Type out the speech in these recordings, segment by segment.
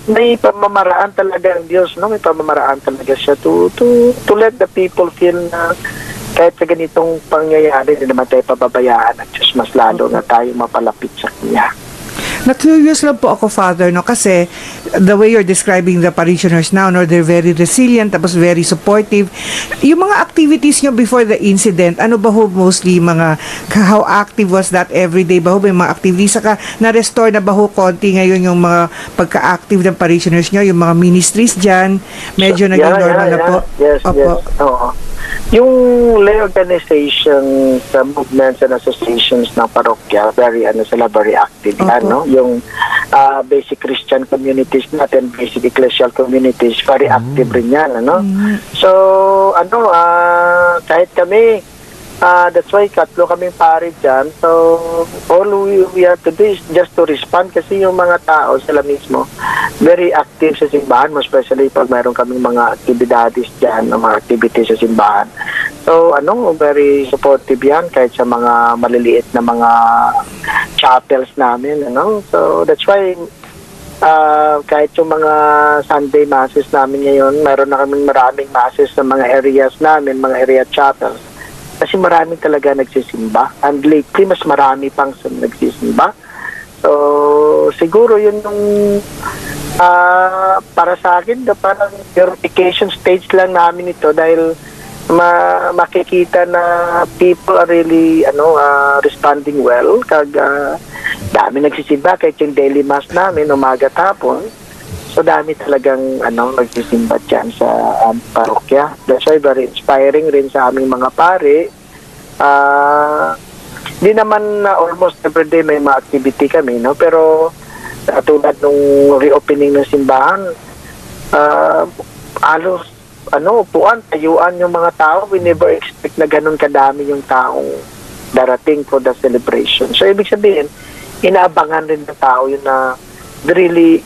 may pamamaraan talaga ang Diyos, no? May pamamaraan talaga siya to let the people feel na kahit sa ganitong pangyayari, hindi naman tayo pababayaan at Diyos, mas lalo na tayo mapalapit sa Kanya. Na-curious lang po ako, Father, no? Kasi the way you're describing the parishioners now, no? They're very resilient, tapos very supportive. Yung mga activities nyo before the incident, ano ba ho mostly mga, how active was that everyday ba ho? May mga activities, saka na-restore na ba ho konti ngayon yung mga pagka-active ng parishioners nyo, yung mga ministries dyan, medyo naging normal na po? Yes, Opo. yes. Oo. Yung lay organization sa movements and associations ng parokya, very active yan, no? Yung basic Christian communities natin, basic ecclesial communities, very active rin yan, ano? So, kahit kami, that's why katlo kaming pare dyan. So, all we have to do is just to respond kasi yung mga tao sila mismo very active sa simbahan, most especially pag mayroon kaming mga activities dyan, mga activities sa simbahan. So, very supportive yan kahit sa mga maliliit na mga chapels namin, So, that's why kahit yung mga Sunday masses namin ngayon, mayroon na kaming maraming masses sa mga areas namin, mga area chapels. Kasi marami talaga nagsisimba. And lately, mas marami pang nagsisimba. So, siguro yun yung para sa akin, parang purification stage lang namin ito dahil makikita na people are really responding well. Dami nagsisimba kahit yung daily mass namin, umaga tapon. So dami talagang nagsisimba dyan sa parokya. That's why very inspiring rin sa aming mga pare. Di naman almost everyday may mga activity kami, no? Pero tulad nung reopening ng simbahan, halos upuan, tayuan yung mga tao. We never expect na ganun kadami yung taong darating for the celebration. So ibig sabihin, inaabangan rin ng tao yun na really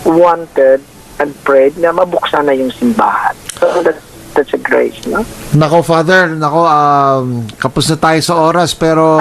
wanted and prayed na mabuksan na yung simbahan. So that's a grace, no? Nako, Father, kapos na tayo sa oras, pero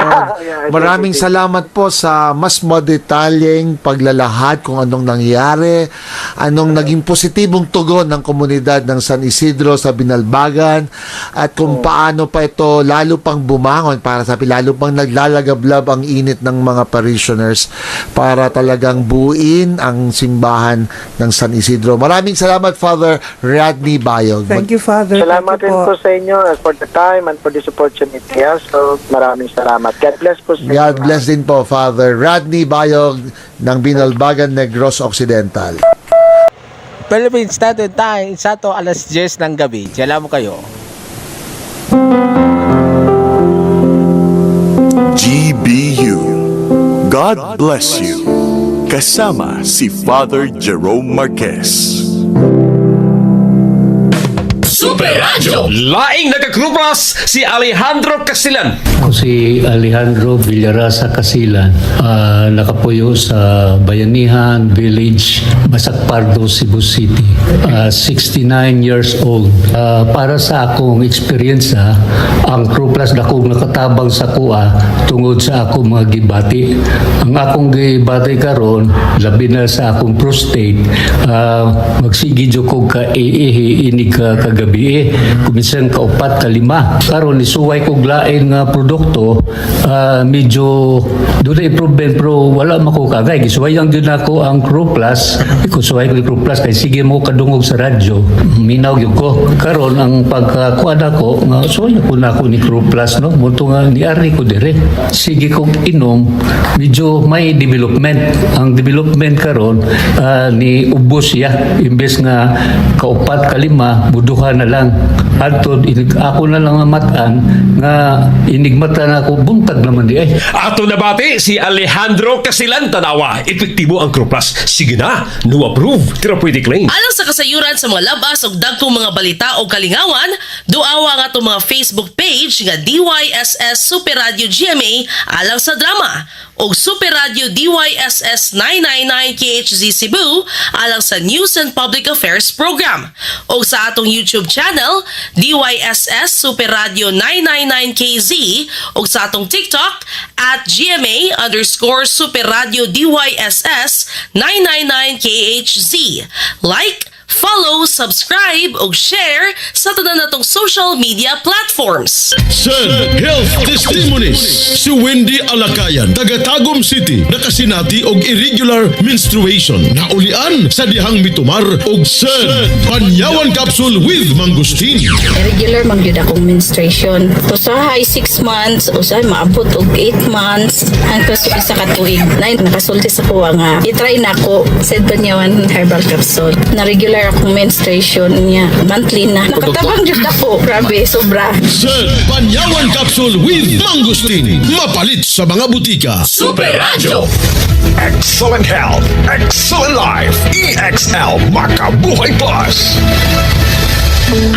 maraming salamat po sa mas madetalyeng paglalahad kung anong nangyari, anong naging positibong tugon ng komunidad ng San Isidro sa Binalbagan, at kung paano pa ito lalo pang bumangon, para sabi lalo pang naglalagablab ang init ng mga parishioners para talagang buuin ang simbahan ng San Isidro. Maraming salamat, Father Rodney Bayog. Thank you, Father. Salamat din po sa inyo for the time and for this opportunity. So, maraming salamat. God bless po sa inyo. God bless din po, Father Rodney Bayog ng Binalbagan, Negros Occidental. Philippine Standard Time, sato alas 10 ng gabi. Tiyala mo kayo. GBU, God bless you. Kasama si Father Jerome Marquez. Super Radio! Laing nagkagrupras si Alejandro Casilan. Ako si Alejandro Villarasa Casilan, nakapuyo sa Bayanihan Village, Masakpardo, Cebu City. 69 years old. Para sa akong experience, ang Crew Plus dakong nakatabang sa kuha tungod sa akong mga gibati. Ang akong gibati karon, labi na sa akong prostate, magsigidyo ko ka inig kagabi. Kuminsan ka 4 ka 5. Karon isuway kog lain nga produkto, medyo doon improvement pero wala makukagay. Gisuwayan gyud nako ang Crew Plus. Ikusuway ko Crew Plus kay sige mo kadungog sa radyo. Minaw gyud ko. Karon ang pagkakuan ko nga suway ko nako ni Crew Plus, no. Muto nga niari ko dire. Sige kog inom, medyo may development. Ang development karon ni ubos ya imbes nga ka 4 ka 5 buduhan na lang. Adto ako na lang matan nga inigmata na ako buntag naman di ay. Ato nabati si Alejandro Casilan tanawa. Epektibo ang Crew Plus. Sige na, no approve. Therapeutic claim. Alang sa kasayuran sa mga labas o dagkong mga balita o kalingawan, duawa nga itong mga Facebook page nga DYSS Super Radio GMA alang sa drama. o Super Radio DYSS 999 KHZ Cebu alang sa News and Public Affairs Program o sa atong YouTube channel DYSS Super Radio 999 KZ o sa atong TikTok at GMA_Super Radio DYSS 999 KHZ. Like, follow, subscribe o share sa tanan natong social media platforms. Send health testimonies. Si Wendy Alakayan, taga Tagum City, nakasinati og irregular menstruation. Naulian sa dihang mitumar og Send Panyawan Capsule with Mangustin. Regular magyud akong menstruation. Usahay 6 months, usahay maabot og 8 months, hanggang sa isa ka tuig. Nakasulti sa kuha nga. I-try na ako Send Panyawan Herbal Capsule. Na regular akong menstruation niya. Monthly na. Nakatabang jud ako. Grabe, sobra. Send Panyawan Capsule with Mangustin. Mapalit sa mga butika. Super Radio. Excellent health, excellent life. EXL Makabuhay Plus.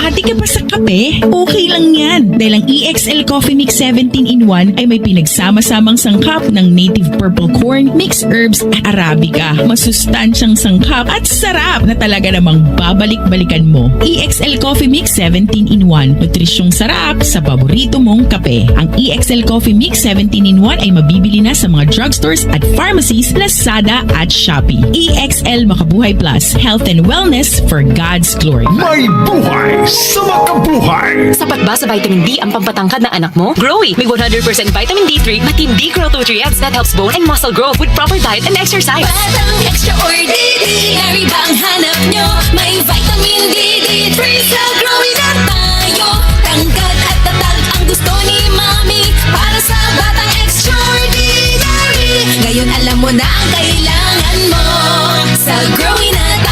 Ate ka pa sa kape? Okay lang yan. Dahil ang EXL Coffee Mix 17-in-1 ay may pinagsama-samang sangkap ng native purple corn, mixed herbs at Arabica. Masustansyang sangkap at sarap na talaga namang babalik-balikan mo. EXL Coffee Mix 17-in-1. Nutrisyong sarap sa paborito mong kape. Ang EXL Coffee Mix 17-in-1 ay mabibili na sa mga drugstores at pharmacies, Lazada at Shopee. EXL Makabuhay Plus. Health and wellness for God's glory. May buhay sa makabuhay. Sapat ba sa vitamin D ang pampatangkad ng anak mo? Growy, may 100% vitamin D3 na Team D Growth Nutrients that helps bone and muscle growth with proper diet and exercise. Batang extraordinary bang hanap nyo? May vitamin D3 sa Growy na tayo. Tangkad at tatag ang gusto ni Mami para sa batang extraordinary. Ngayon alam mo na ang kailangan mo sa Growy na tayo.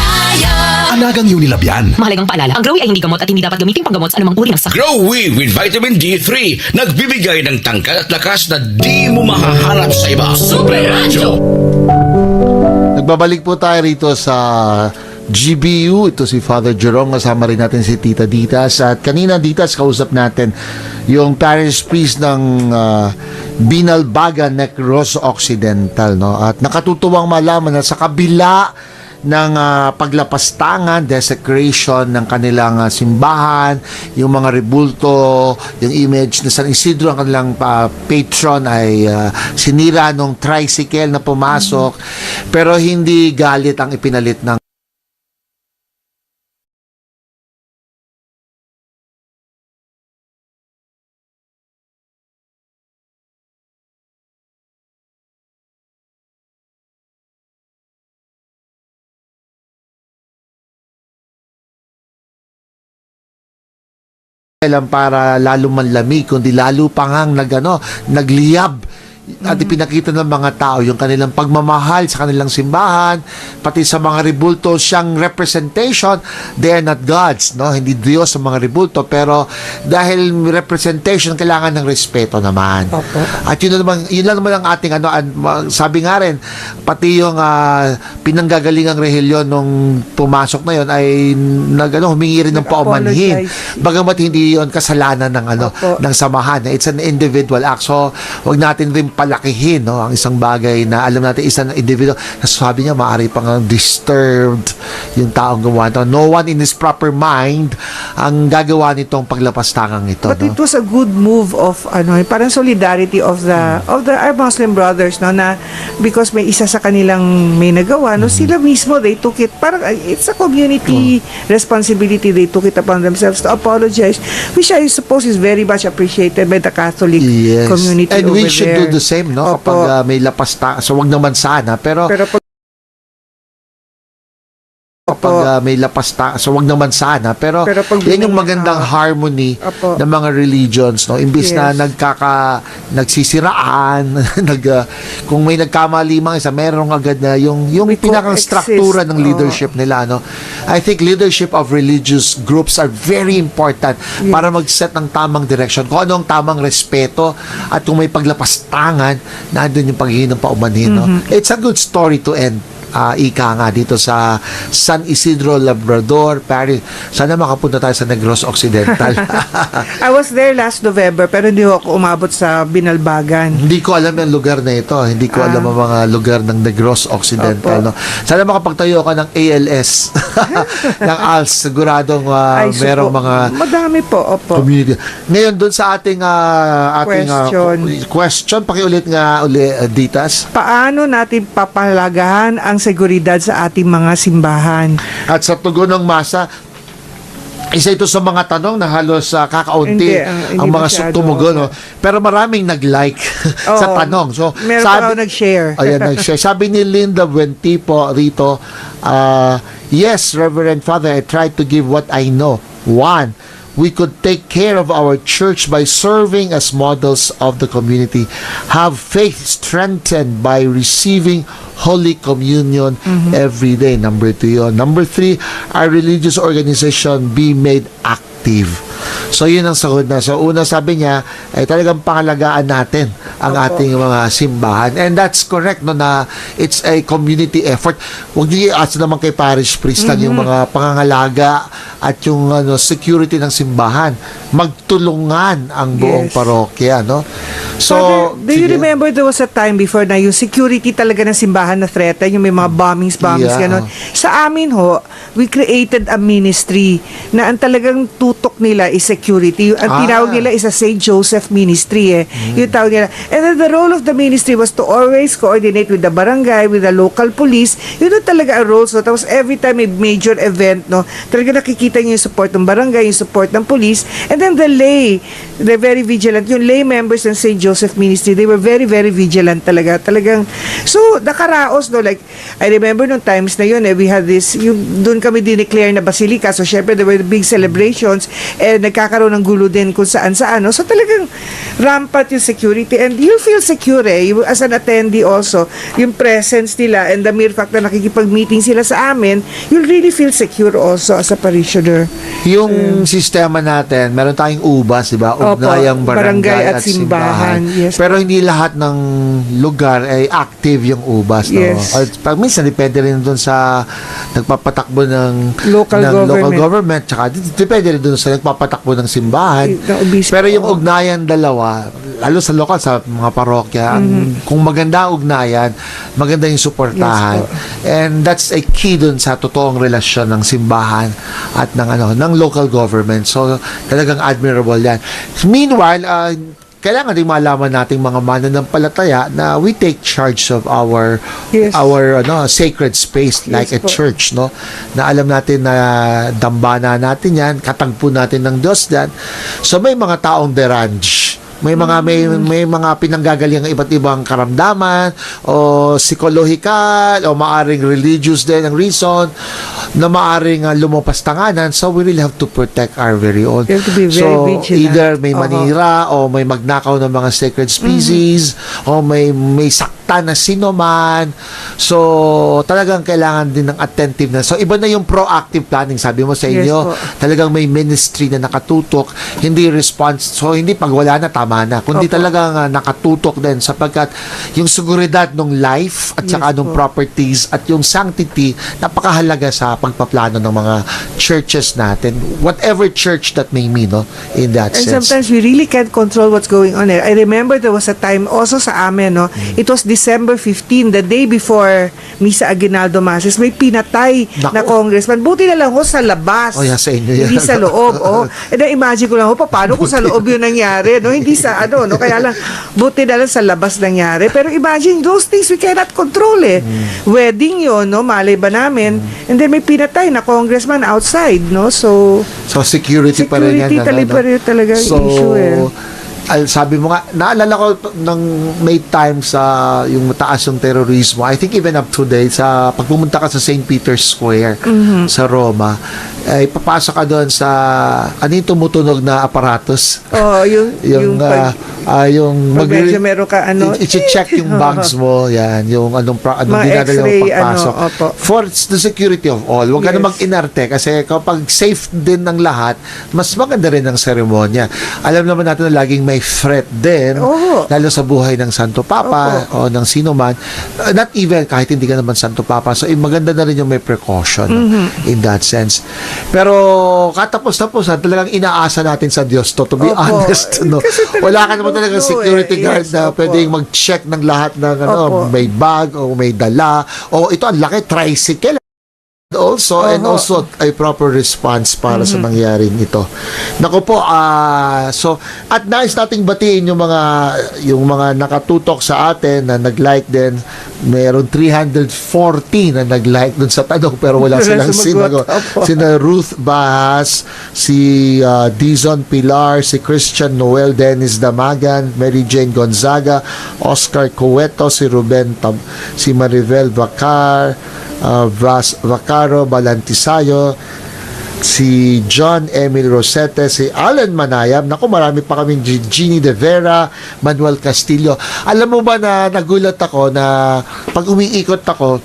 Anagang Unilab yan. Mahalagang paalala, ang Growy ay hindi gamot at hindi dapat gamitin panggamot sa anumang uri ng sakit. Growy with vitamin D3. Nagbibigay ng tangkad at lakas na di mo mahahanap sa iba. Super Radio. Nagbabalik po tayo rito sa GBU. Ito si Father Jerome. Kasama rin natin si Tita Ditas. At kanina, Ditas, kausap natin yung parish priest ng Binalbaga Negros Occidental. No? At nakatutuwang malaman na sa kabila ng paglapastangan, desecration ng kanilang simbahan, yung mga rebulto, yung image na San Isidro, ang kanilang patron ay sinira nung tricycle na pumasok, pero hindi galit ang ipinalit ng lang para lalo manlamig, kundi lalo pang nagliyab at ipinakita ng mga tao yung kanilang pagmamahal sa kanilang simbahan, pati sa mga rebulto. Siyang representation, they are not gods, no? Hindi Diyos sa mga rebulto, pero dahil representation, kailangan ng respeto naman. Opo. At yun lang naman ang ating sabi nga rin, pati yung pinanggagalingang rehiyon nung pumasok na yun ay humingi rin ng paumanhin. Bagamat hindi yun kasalanan ng ng samahan. It's an individual act. So, wag natin rin palakihin, no, ang isang bagay na alam natin isang individual. Sabi niya, maaari pang disturbed yung taong gumawa nito. No one in his proper mind ang gagawa nitong paglapastangang ito. But no? it was a good move of parang solidarity of our Muslim brothers, no, na because may isa sa kanilang may nagawa, no, sila mismo they took it, parang it's a community responsibility. They took it upon themselves to apologize, which I suppose is very much appreciated by the Catholic community and over we should there. do the same, no? Opo. Kapag may lapasta, so wag naman sana, pero kapag may lapasta, so wag naman sana, pero yan yung magandang harmony ng mga religions, no? Imbis na nagsisiraan, kung may nagkamali mga isa, merong agad na yung pinakang struktura ng leadership nila, no? I think leadership of religious groups are very important para mag-set ng tamang direction, kung ano ang tamang respeto, at kung may paglapastangan, nandun yung paghihingi ng paumanhin, no? It's a good story to end ika nga dito sa San Isidro Labrador Parish. Sana makapunta tayo sa Negros Occidental. I was there last November pero hindi ako umabot sa Binalbagan. Hindi ko alam yung lugar na ito. Hindi ko alam ang mga lugar ng Negros Occidental. No? Sana makapagtayo ka ng ALS. ng ALS. Siguradong merong mga madami po, opo. community. Ngayon, doon sa ating question, pakiulit nga Ditas. Paano natin papalagahan ang seguridad sa ating mga simbahan? At sa tugon ng masa, isa ito sa mga tanong na halos kakaunti Hindi ang mga masyado. tumugon. No? Pero maraming nag-like sa tanong. So, Meron pa ako nag-share. Ayan, nag-share. Sabi ni Linda Buentipo rito, yes, Reverend Father, I tried to give what I know. One, we could take care of our church by serving as models of the community. Have faith strengthened by receiving Holy Communion every day. Number 2 yun. Number 3, our religious organization be made active. So, yun ang sagot na. So, una sabi niya, ay talagang pangalagaan natin ang ating mga simbahan. And that's correct, no, na it's a community effort. Huwag niyo i-ask naman kay parish priest lang yung mga pangangalaga at yung security ng simbahan. Magtulungan ang buong parokya, no? So, Father, do you sige. remember there was a time before na yung security talaga ng simbahan na threat, yung may mga bombings, Yeah. gano'n. Sa amin ho, we created a ministry na ang talagang tutok nila is security. Ang tinawag nila is a St. Joseph ministry Yung tawag nila. And then the role of the ministry was to always coordinate with the barangay, with the local police. Yun na talaga ang role. So, tapos every time may major event, no, talaga nakikita niyo yung support ng barangay, yung support ng police. And then the lay, they're very vigilant. Yung lay members ng St. Joseph Ministry, they were very, very vigilant talaga. Talagang, so, nakaraos, no, like, I remember nung times na yun, we had this, yung, doon kami dineclare na basilika. So, syempre, there were big celebrations, and nagkakaroon ng gulo din kung saan-saan, no? So, talagang rampant yung security, and you'll feel secure, as an attendee also, yung presence nila, and the mere fact na nakikipag-meeting sila sa amin, you'll really feel secure also as a parishioner. Yung sistema natin, meron tayong ubas, di ba? Ugnayang barangay at simbahan. Yes, pero hindi lahat ng lugar ay active yung ubas. No? Yes. At pag minsan, depende rin dun sa nagpapatakbo ng Local government. government. Tsaka depende rin dun sa nagpapatakbo ng simbahan. Pero yung ugnayan dalawa, lalo sa lokal, sa mga parokya, kung maganda ang ugnayan, maganda yung suportahan. And that's a key dun sa totoong relasyon ng simbahan at ng local government. So, talagang admirable yan. Meanwhile, kailangan din malaman nating mga mananampalataya na we take charge of our sacred space like a church, no? Na alam natin na dambana natin yan, katagpo natin ng Diyos yan. So may mga taong derange. May mga pinanggagaling ng iba't ibang karamdaman o psychological o maaring religious din ang reason na maaring lumampas tanganan. So we really have to protect our very own. You have to be very vigilant. Either may manira o may magnakaw ng mga sacred species o may sakta na sino man. So talagang kailangan din ng attentiveness. So iba na yung proactive planning. Sabi mo sa inyo, talagang may ministry na nakatutok, hindi response. So hindi pag wala na tama na, kundi talagang nakatutok din sapagkat yung seguridad ng life at saka ng properties at yung sanctity napakahalaga sa pagpaplano ng mga churches natin, whatever church that may mean, no, in that And sense. sometimes we really can't control what's going on. I remember there was a time also sa amin, no, it was December 15, the day before Misa Aguinaldo Masses, may pinatay na congressman. Buti na lang ho sa labas. Sa inyo yan. Hindi sa loob. And then imagine ko lang paano kung sa loob yun nangyari, no? Hindi sa no? Kaya lang, buti na lang sa labas nangyari. Pero imagine, those things we cannot control Wedding yun, no? Malay ba namin? And then may pinatay na congressman outside, no? So security pa rin yan. Talaga issue Sabi mo nga, naalala ko nang may time sa yung mataas yung terorismo, I think even up to date, sa pagpumunta ka sa St. Peter's Square sa Roma, ay papasok ka doon sa yung tumutunog na aparatos. yung medyo meron ka i-check yung bags mo, yan, yung anong dinadala mo pagpasok. For the security of all. Huwag ka na mag-inarte kasi kapag safe din ng lahat, mas maganda rin ang seremonya. Alam naman natin na laging may may threat din, lalo sa buhay ng Santo Papa o ng sino man, not even kahit hindi ka naman Santo Papa. So, maganda na rin yung may precaution in that sense. Pero, katapos-tapusan, talagang inaasa natin sa Diyos to be honest. No? Wala ka naman talagang security guard na pwedeng mag-check ng lahat ng may bag o may dala o ito ang laki, tricycle. Also, and also a proper response para sa nangyaring ito. Naku po, so, at nais nating batiin yung mga nakatutok sa atin na nag-like din. Meron 340 na nag-like dun sa tanong pero wala silang sinagot. Sina Ruth Bahas, si Dizon Pilar, si Christian Noel, Dennis Damagan, Mary Jane Gonzaga, Oscar Cueto, si Ruben si Maribel Vacar, Vacaro Balantisayo, si John Emil Rosete, si Alan Manayam. Naku, marami pa kaming Jeannie De Vera, Manuel Castillo. Alam mo ba na nagulat ako na pag umiikot ako,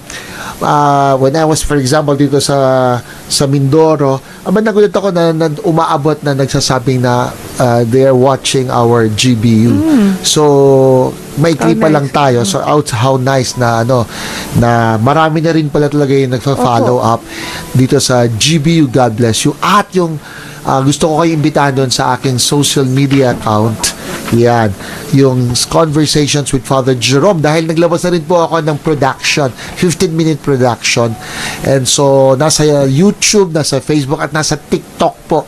when I was, for example, dito sa Mindoro, nagulat ako na umaabot na nagsasabing na they are watching our GBU. So, maikli pa lang tayo. So, how nice na na marami na rin pala talaga yung nagfa-follow up dito sa GBU. God bless you. At yung gusto ko kayo imbitahan doon sa aking social media account. Yan. Yung Conversations with Father Jerome. Dahil naglabas na rin po ako ng production. 15-minute production. And so, nasa YouTube, nasa Facebook, at nasa TikTok po.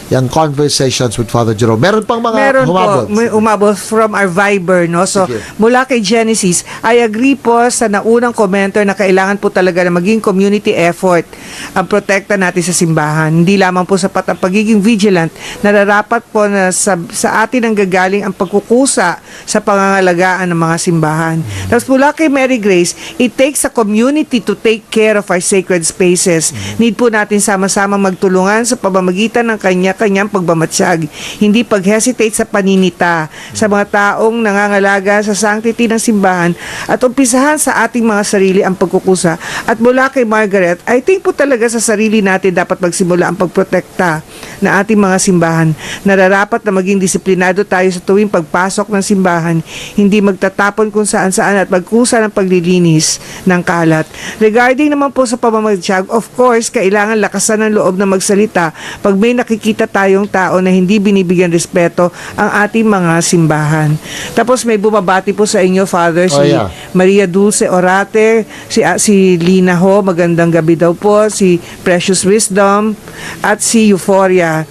Yung Conversations with Father Jerome. Meron pang mga humabot. May umabot from our Viber, no? So, Sige. mula kay Genesis, I agree po sa naunang commenter na kailangan po talaga na maging community effort ang protekta natin sa simbahan. Hindi lamang po sapat ang pagiging vigilant, nararapat po na sa atin ang gagaling ang pagkukusa sa pangangalagaan ng mga simbahan. Tapos mula kay Mary Grace, it takes a community to take care of our sacred spaces. Need po natin sama-sama magtulungan sa pamamagitan ng kanyang pagmamatsyag. Hindi pag-hesitate sa paninita sa mga taong nangangalaga sa sanctity ng simbahan at umpisahan sa ating mga sarili ang pagkukusa. At mula kay Margaret, I think po talaga sa sarili natin dapat magsimula ang pagprotekta na ating mga simbahan. Nararapat na maging disiplinado tayo sa tuwing pagpasok ng simbahan, hindi magtatapon kung saan-saan at magkusa ng paglilinis ng kalat. Regarding naman po sa pamamamatsyag, of course, kailangan lakasan ng loob na magsalita pag may nakikita tayong tao na hindi binibigyan respeto ang ating mga simbahan. Tapos may bumabati po sa inyo, Father, si Maria Dulce Orate, si Lina Ho, magandang gabi daw po, si Precious Wisdom, at si Euphoria.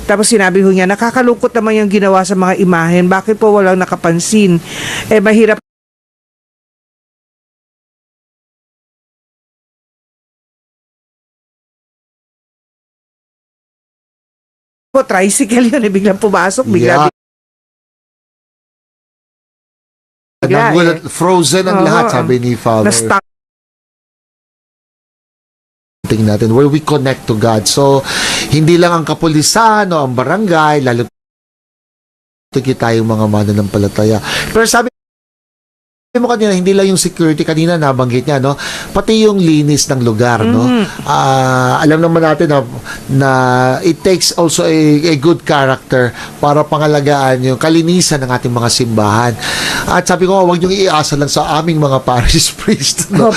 Tapos sinabi ho niya, nakakalungkot naman yung ginawa sa mga imahen. Bakit po walang nakapansin? Mahirap po, tricycle yun, biglang pumasok, bigla. Nagulat, frozen ang lahat, sabi ni Father. Natin where we connect to God. So, hindi lang ang kapulisan o ang barangay, lalo tayong mga mananampalataya. Pero sabi mo kanina, hindi lang yung security, kanina nabanggit niya, no? Pati yung linis ng lugar, no? Alam naman natin na it takes also a good character para pangalagaan yung kalinisan ng ating mga simbahan. At sabi ko, huwag niyong iasa lang sa aming mga parish priest, no?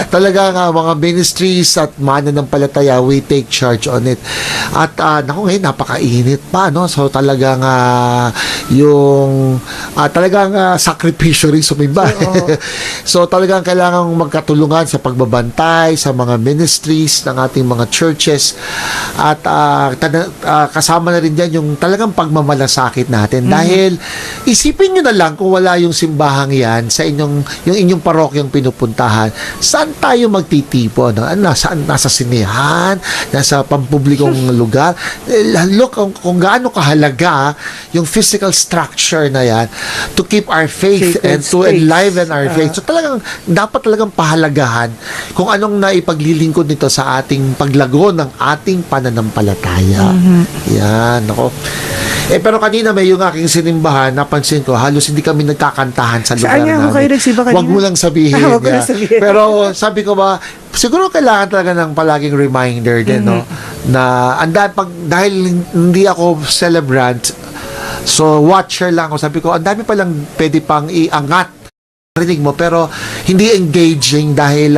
Talaga nga, mga ministries at mananampalataya, we take charge on it. At naku, ngayon, napakainit pa, no? So talagang yung talagang sakripisyo rin sumimba. So talagang kailangan magkatulungan sa pagbabantay sa mga ministries ng ating mga churches at kasama na rin dyan yung talagang pagmamalasakit natin dahil isipin nyo na lang kung wala yung simbahang yan sa yung inyong parokyang pinupuntahan, saan tayo magtitipon? Nasa sinihan, nasa pampublikong lugar. Look kung gaano kahalaga yung physical structure na yan to keep our faith and to enliven our faith. So dapat talagang pahalagahan kung anong naipaglilingkod nito sa ating paglago ng ating pananampalataya. Yan, ako. Pero kanina may yung aking sinimbahan, napansin ko, halos hindi kami nagkakantahan sa lugar namin. Huwag mo lang sabihin. Pero sabi ko ba, siguro kailangan talaga ng palaging reminder din, no? Na dahil hindi ako celebrant, So, watcher lang ako. Sabi ko, ang dami palang pwede pang iangat. Rinig mo, pero hindi engaging dahil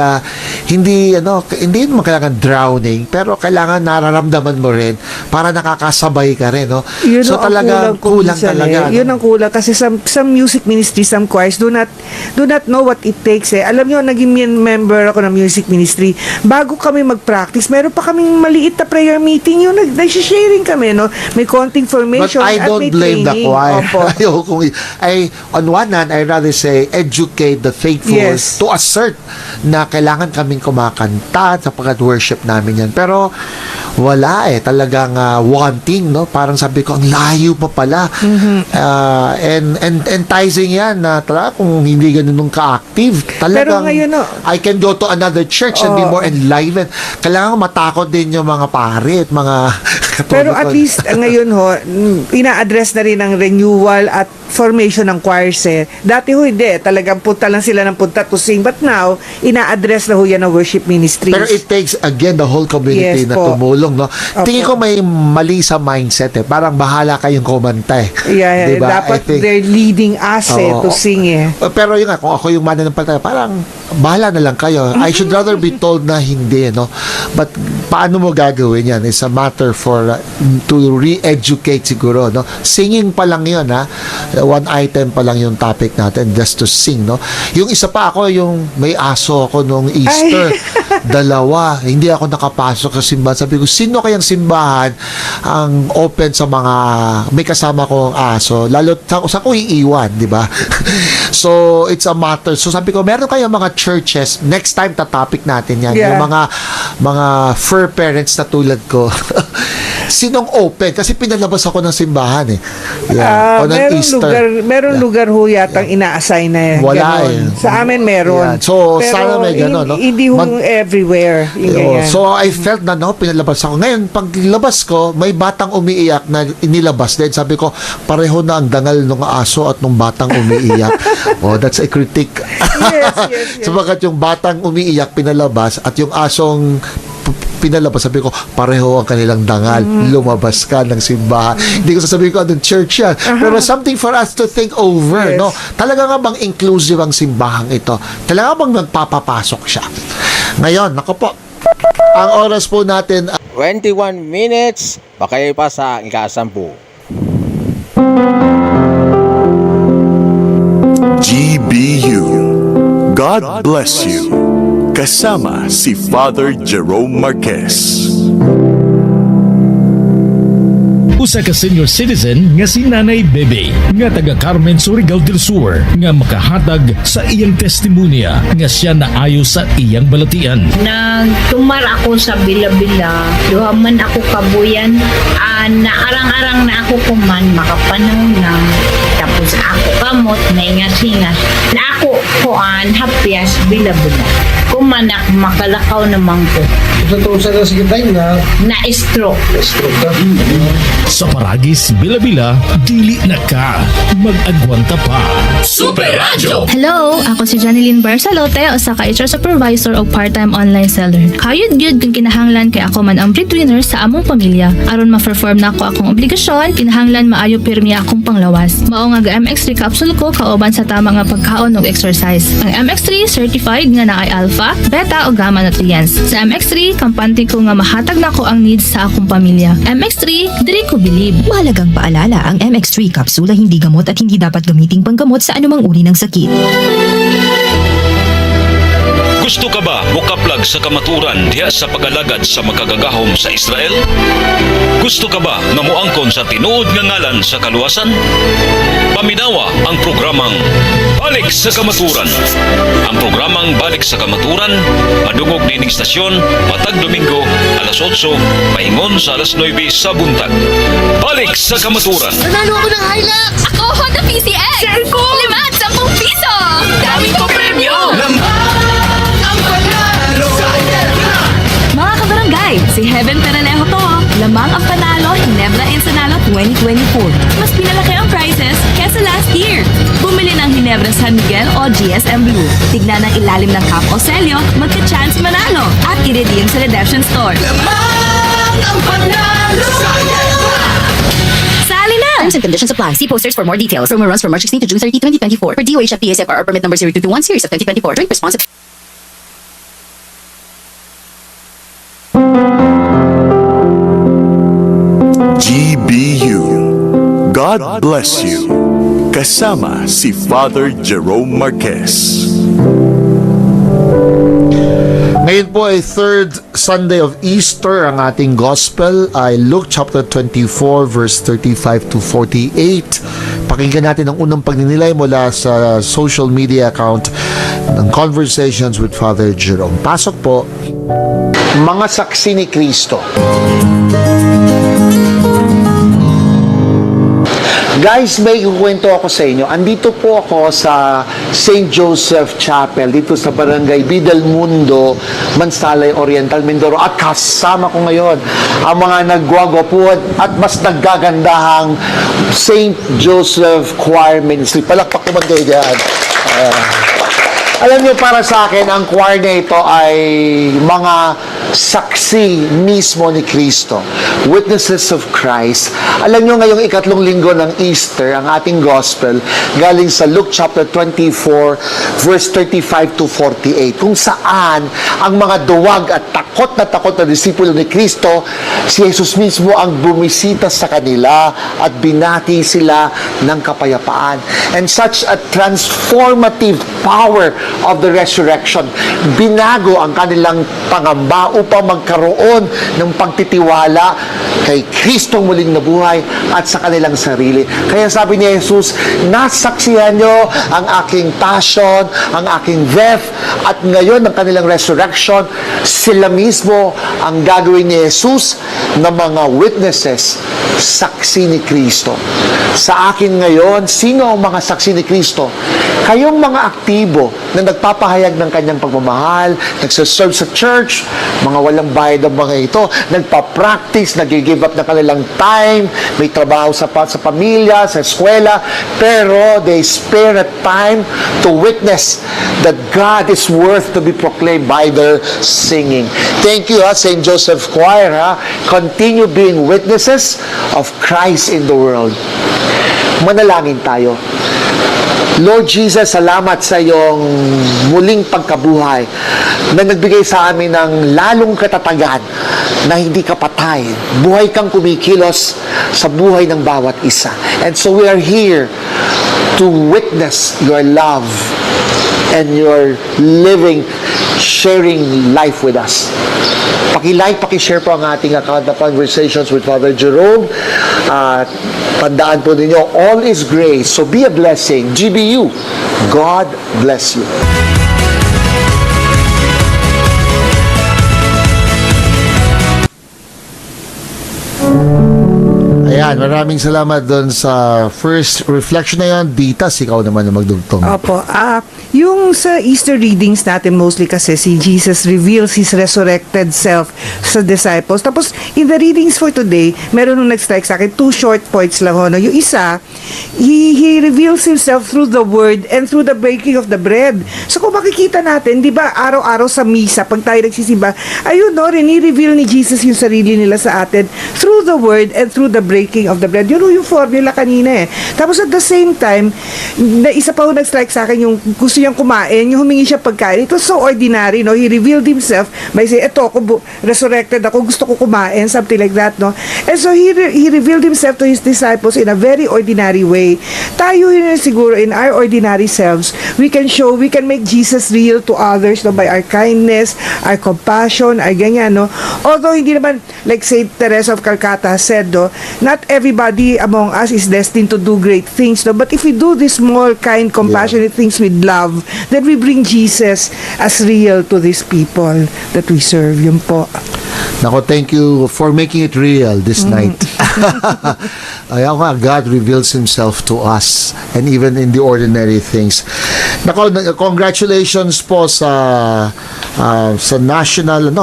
hindi naman kailangan drowning, pero kailangan nararamdaman mo rin para nakakasabay ka rin, no? Yun So ang talaga kulang minsan talaga. Yun ang kulang kasi some music ministries, some choirs do not know what it takes Alam nyo, naging member ako ng music ministry. Bago kami mag-practice, meron pa kaming maliit na prayer meeting. Yung nag-sharing kami, no? May konting formation But I at don't may blame the training. choir. Opo. On one hand, I rather say educate the faithful Yes. to assert na kailangan kaming kumakanta sapagkat worship namin yan. Pero wala talagang wanting, no? Parang sabi ko, ang layo pa pala. And enticing yan na talaga kung hindi ganun ka-active. Talagang, Pero ngayon, no? I can go to another church and be more enlivened. Kailangan matakot din yung mga pare at mga Pero at least ngayon ina-address na rin ang renewal at formation ng choirs Dati hindi. Talagang punta lang sila ng punta to sing. But now, ina-address na yan ng worship ministries. Pero it takes, again, the whole community Yes na po. tumulong, no? Opo. Tingin ko may mali sa mindset Parang bahala kayong kumanta Yeah, Diba? dapat I think- they're leading us Oo. to sing Pero yun nga, kung ako yung mananampalataya, parang bahala na lang kayo. I should rather be told na hindi, no? But paano mo gagawin yan? It's a matter for to re-educate siguro, no? Singing pa lang yun, one item pa lang yung topic natin, just to sing, no? Yung isa pa ako, yung may aso ako nung Easter. Dalawa. Hindi ako nakapasok sa simbahan. Sabi ko, sino kayang simbahan ang open sa mga may kasama kong aso? Lalo sa ko iiwan, di ba? So, it's a matter. So, sabi ko, meron kayong mga churches, next time topic natin yan. Yeah. Yung mga fur parents na tulad ko. Sinong open? Kasi pinalabas ako ng simbahan O ng Easter. Meron lugar yatang ina-assign na Wala ganon. Sa amin meron. Yeah. So, Pero sana may ganon, no? Hindi everywhere. Yung ganyan. So, I felt na, pinalabas ako. Ngayon, paglabas ko, may batang umiiyak na inilabas din. Sabi ko, pareho na ang dangal ng aso at nung batang umiiyak. That's a critique. Yes. Sabagat yung batang umiiyak, pinalabas, at yung asong pinalabas, sabi ko, pareho ang kanilang dangal. Lumabas ka ng simbahan. Hindi ko sasabihin ko anong church yan. Pero something for us to think over, Yes. no? Talaga nga bang inclusive ang simbahang ito? Talaga bang magpapapasok siya? Ngayon, nako po, ang oras po natin 21 minutes, pakay pa sa ika-10. GBU. God bless you. Kasama si Father Jerome Marquez. Usa ka senior citizen nga si Nanay Bebe nga taga Carmen Surigao del Sur nga makahatag sa iyang testimonya nga siya naayo sa iyang balatian. Nagtumar ako sa bila-bila, duhaman ako kabuyan, naarang-arang na ako kuman, makapanaw na, tapos ako kamot, naingas-ingas, na ako kuan, hapyas, bila-bila. Kumanak, makalakaw naman ko. Na-stroke. Sa Paragis, Bila-Bila, dili na ka, mag-agwanta pa. Super Radio! Hello, ako si Janeline Barsalote o sa HR Supervisor o part-time online seller. Kayod-yun kung kinahanglan kay ako man ang breadwinner sa among pamilya. Aron ma-perform na ako akong obligasyon, kinahanglan maayo pirmi akong panglawas. Mao nga MX3 capsule ko kauban sa tama nga pagkaon ug exercise. Ang MX3 certified nga naay alpha, beta o gamma nutrients. Sa MX3, kampante ko nga mahatag na ko ang needs sa akong pamilya. MX3, diri ko bilib. Mahalagang paalala, ang MX3 kapsula hindi gamot at hindi dapat gamiting panggamot sa anumang uri ng sakit. Gusto ka ba mukaplag sa kamaturan diha sa pagalagad sa makagagahom sa Israel? Gusto ka ba nga moangkon sa tinuod nga ngalan sa kaluwasan? Paminawa ang programang Balik sa Kamaturan. Ang programang Balik sa Kamaturan madungog dining istasyon matag Domingo alas 8 paingon sa alas 9 sa buntag. Balik sa Kamaturan. Nanalo ako ng Hilux! Ako, Honda PCX! Share ko! 5 10 piso! Dami ko premyo! Mga kabarangay, si Heaven Peralejo to. Lamang ang panalo Hinebra Ensenado 2024. Mas pinalaki ang prizes kesa last year. Bumili ng Hinebra San Miguel o GSM Blue. Tignan ang ilalim ng cup o selyo, magka-chance manalo at i-redeem sa redemption store. Lamang ang panalo! Sali na! Terms and conditions apply. See posters for more details. Promo runs from March 16 to June 30, 2024. For DOH FTSFR permit number 0221 series of 2024. Drink responsibly. GBU, God bless you. Kasama si Father Jerome Marquez. Ngayon po ay third Sunday of Easter. Ang ating gospel ay Luke chapter 24 verse 35 to 48. Pakinggan natin ang unang pagninilay mula sa social media account ng Conversations with Father Jerome. Pasok po. Mga saksi ni Kristo. Guys, may kukwento ako sa inyo. Andito po ako sa St. Joseph Chapel, dito sa Barangay Bidalmundo, Mansalay Oriental, Mindoro. At kasama ko ngayon ang mga nagwagwapuan at mas naggagandahang St. Joseph Choir Ministry. Palakpak naman kayo dyan. Alam niyo, para sa akin, ang choir na ito ay mga saksi mismo ni Kristo. Witnesses of Christ. Alam niyo, ngayong ikatlong linggo ng Easter, ang ating gospel, galing sa Luke chapter 24, verse 35 to 48, kung saan ang mga duwag at takot na disipulo ni Kristo, si Jesus mismo ang bumisita sa kanila at binati sila ng kapayapaan. And such a transformative power of the resurrection. Binago ang kanilang pangamba upang magkaroon ng pagtitiwala kay Kristong muling nabuhay at sa kanilang sarili. Kaya sabi ni Jesus, nasaksihan nyo ang aking passion, ang aking death, at ngayon ang kanilang resurrection, sila mismo ang gagawin ni Jesus na mga witnesses, saksi ni Kristo. Sa akin ngayon, sino ang mga saksi ni Kristo? Kayong mga aktibo na nagpapahayag ng kanyang pagmamahal, nagsaserve sa church, mga walang bayad ang mga ito, nagpa-practice, nag-give up na kanilang time, may trabaho sa pamilya, sa eskwela, pero they spare a time to witness that God is worth to be proclaimed by their singing. Thank you, St. Joseph Choir. Continue being witnesses of Christ in the world. Manalangin tayo. Lord Jesus, salamat sa iyong muling pagkabuhay na nagbigay sa amin ng lalong katatagan na hindi ka patay. Buhay kang kumikilos sa buhay ng bawat isa. And so we are here to witness your love and your living, sharing life with us. Paki-like, paki-share po ang ating account na Conversations with Father Jerome. Tandaan po ninyo, all is grace. So be a blessing. GBU, God bless you. Ayan, maraming salamat doon sa first reflection na yan. Ditas, ikaw naman na magdugtong. Opo. Yung sa Easter readings natin mostly kasi si Jesus reveals His resurrected self sa disciples. Tapos, in the readings for today, meron nung nag-strike sa akin, 2 short points lang. No? Yung isa, He reveals Himself through the Word and through the breaking of the bread. So, kung makikita natin, di ba, araw-araw sa misa, pag tayo nagsisimba, ayun, no, rini-reveal ni Jesus yung sarili nila sa atin through the Word and through the breaking of the bread. Yun yung formula kanina eh. Tapos at the same time, na isa pa ho nag-strike sa akin yung gusto niyang kumain, yung humingi siya pagkain. It was so ordinary, no? He revealed himself by saying, eto, ako resurrected ako, gusto ko kumain, something like that, no? And so he revealed himself to his disciples in a very ordinary way. Tayo yun siguro in our ordinary selves, we can make Jesus real to others, no? By our kindness, our compassion, our ganyan, no? Although hindi naman, like Saint Teresa of Calcutta said, no? Not everybody among us is destined to do great things, no? But if we do these small, kind, compassionate things with love, then we bring Jesus as real to these people that we serve. Yun po. Nako, thank you for making it real this night. Ayan nga, God reveals Himself to us and even in the ordinary things. Nako, congratulations po sa national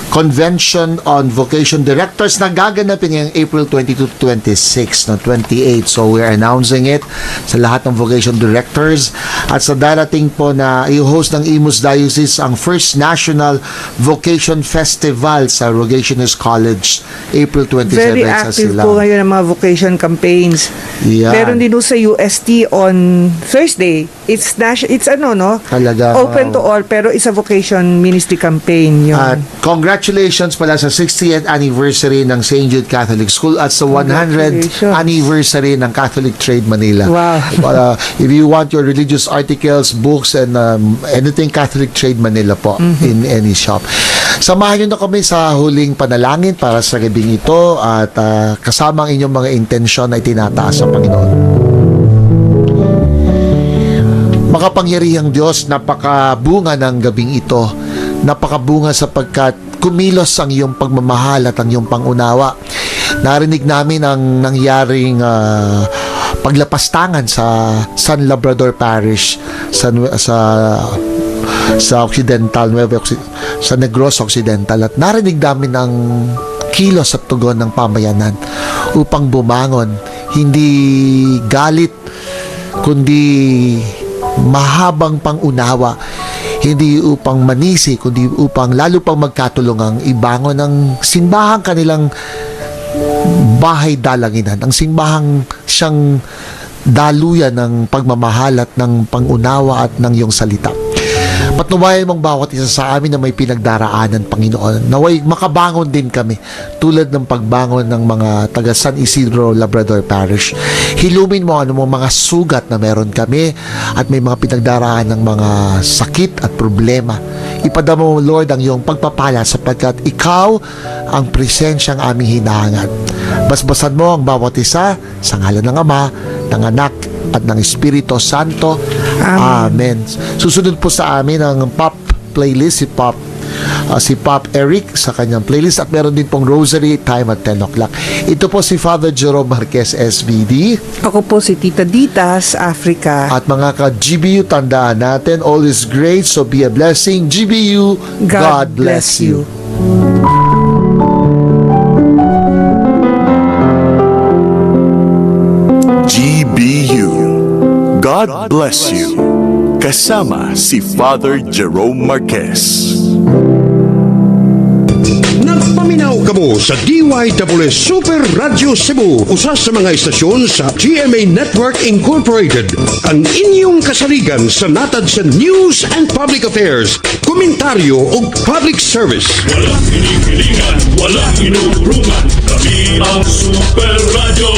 Convention on Vocation Directors na gaganapin ngayong April 22 to 26 no 28. So we're announcing it sa lahat ng vocation directors at sa darating po na i-host ng Imus Diocese ang first National Vocation Festival sa Rogationist College April 27 Very sa active sila. po ngayon ang mga vocation campaigns. Yan. Meron din po sa UST on Thursday. It's Talaga, open to all, pero isa vocation ministry campaign yun. At congratulations pala sa 60th anniversary ng St. Jude Catholic School at sa 100th anniversary ng Catholic Trade Manila. Wow. If you want your religious articles, books, and anything Catholic Trade Manila po in any shop. Samahan nyo na kami sa huling panalangin para sa gabing ito at kasama ang inyong mga intensyon ay tinataas sa Panginoon. Makapangyarihang Diyos, napakabunga ng gabing ito. Napakabunga sapagkat kumilos ang iyong pagmamahal at ang iyong pangunawa. Narinig namin ang nangyaring paglapastangan sa San Labrador Parish sa Occidental, sa Negros Occidental, at narinig namin ang kilos at tugon ng pamayanan upang bumangon, hindi galit kundi mahabang pangunawa, hindi upang manisi kundi upang lalo pang magkatulungang ibangon ang simbahang kanilang bahay dalanginan, ang simbahang siyang daluyan ng pagmamahal at ng pangunawa at ng iyong salita. Patnubayan mong bawat isa sa amin na may pinagdaraanan, Panginoon. Naway makabangon din kami tulad ng pagbangon ng mga taga San Isidro Labrador Parish. Hilumin mo ano mong mga sugat na meron kami at may mga pinagdaraan ng mga sakit at problema. Ipadama mo, Lord, ang iyong pagpapala sapagkat ikaw ang presensyang aming hinahangad. Basbasan mo ang bawat isa sa ngalan ng Ama, ng Anak, at ng Espiritu Santo. Amen. Susunod po sa amin ang pop playlist, si Pop Eric sa kanyang playlist, at meron din pong Rosary time at 10 o'clock. Ito po si Father Jerome Marquez, SVD. Ako po si Tita Ditas, Africa. At mga ka-GBU, tandaan natin, all is great, so be a blessing. GBU, God bless you. GBU, God bless you. Kasama si Father Jerome Marquez. Nagpaminaw kamo sa DYWS Super Radio Cebu, usa sa mga istasyon sa GMA Network Incorporated. Ang inyong kasaligan sa natad sa news and public affairs, komentaryo ug public service. Walang hinihilingan, walang inurungan, kami ang Super Radio.